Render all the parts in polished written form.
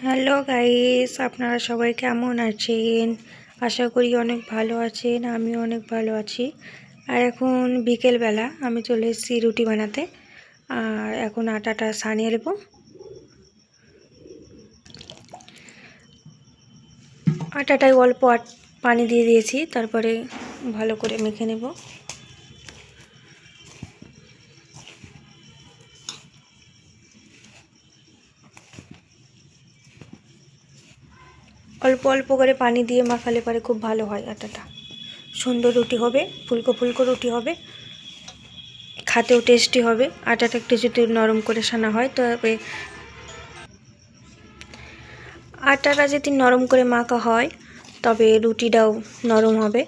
Hello guys, আপনারা সবাই কেমন আছেন? আশা করি অনেক ভালো আছেন। আমিও অনেক ভালো আছি। আর এখন বিকেলবেলা আমি চলে এসেছি রুটি বানাতে। আর এখন আটাটা সানিয়ে নেব। আটাটায় অল্প পানি দিয়ে দিয়েছি, তারপরে ভালো করে মেখে নেব। অল্প অল্প করে পানি দিয়ে মাখালে পরে খুব ভালো হয় আটাটা। সুন্দর রুটি হবে, ফুলকো ফুলকো রুটি হবে, খেতেও টেস্টি হবে। আটাটা একটু যদি নরম করে সানা হয় তবে আটাটা যদি নরম করে মাখা হয় তবে রুটিটাও নরম হবে।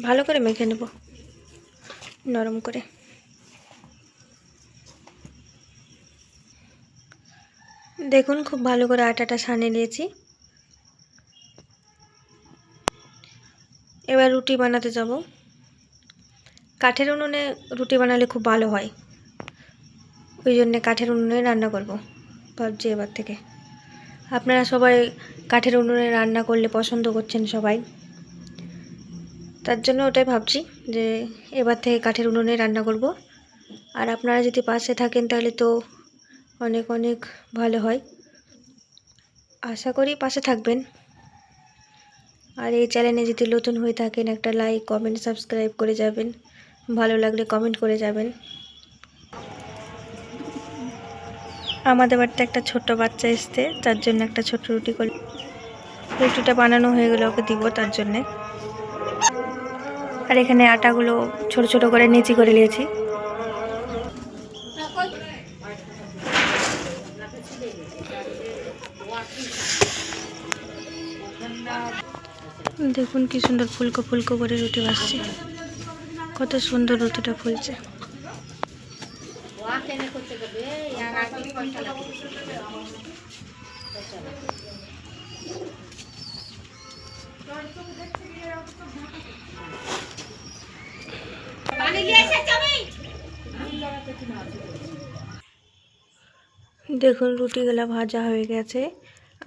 ভালো করে মেখে নেব নরম করে। দেখুন খুব ভালো করে আটাটা সানিয়ে নিয়েছি। এবার রুটি বানাতে যাব। কাঠের উনুনে রুটি বানালে খুব ভালো হয়, ওই জন্যে কাঠের উনুনে রান্না করব ভাবছি এবার থেকে। আপনারা সবাই কাঠের উনুনে রান্না করলে পছন্দ করছেন সবাই, তার জন্য ওটাই ভাবছি যে এবার থেকে কাঠের উনুনে রান্না করব। আর আপনারা যদি পাশে থাকেন তাহলে তো অনেক অনেক ভালো হয়। আশা করি পাশে থাকবেন। আর এই চ্যানেলে যদি নতুন হয়ে থাকেন একটা লাইক, কমেন্ট, সাবস্ক্রাইব করে যাবেন। ভালো লাগলে কমেন্ট করে যাবেন। আমাদের বাড়িতে একটা ছোট্ট বাচ্চা এসছে, তার জন্য একটা ছোট রুটি করে রুটিটা বানানো হয়ে গেলে ওকে দিব তার জন্যে। আর এখানে আটাগুলো ছোট ছোট করে নিচি করে নিয়েছি। দেখুন কি সুন্দর ফুলকো ফুলকো করে রুটি ভাজছি, কত সুন্দর রুটিটা ফুলছে। দেখুন রুটিগুলো ভাজা হয়ে গেছে,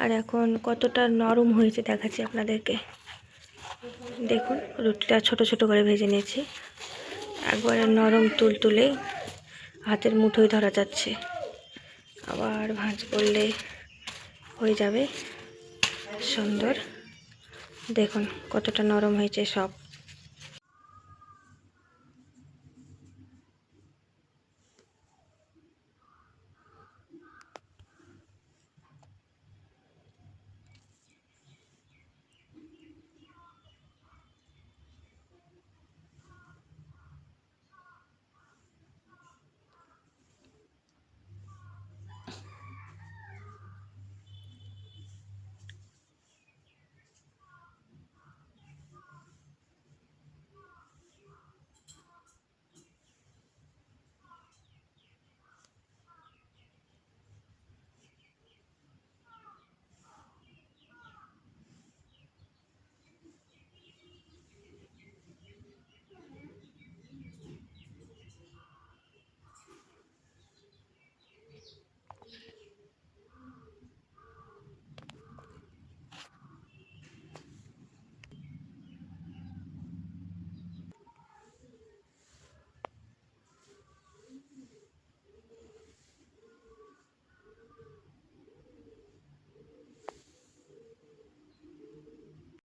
আর এখন কতটা নরম হয়েছে দেখাচ্ছি আপনাদেরকে। দেখুন রুটিটা ছোট ছোট করে ভেজে নিয়েছি, একবারে নরম তুলতুলে হাতের মুঠোয় ধরা যাচ্ছে। আবার ভাঁজ করলে হয়ে যাবে সুন্দর। দেখুন কতটা নরম হয়েছে সব।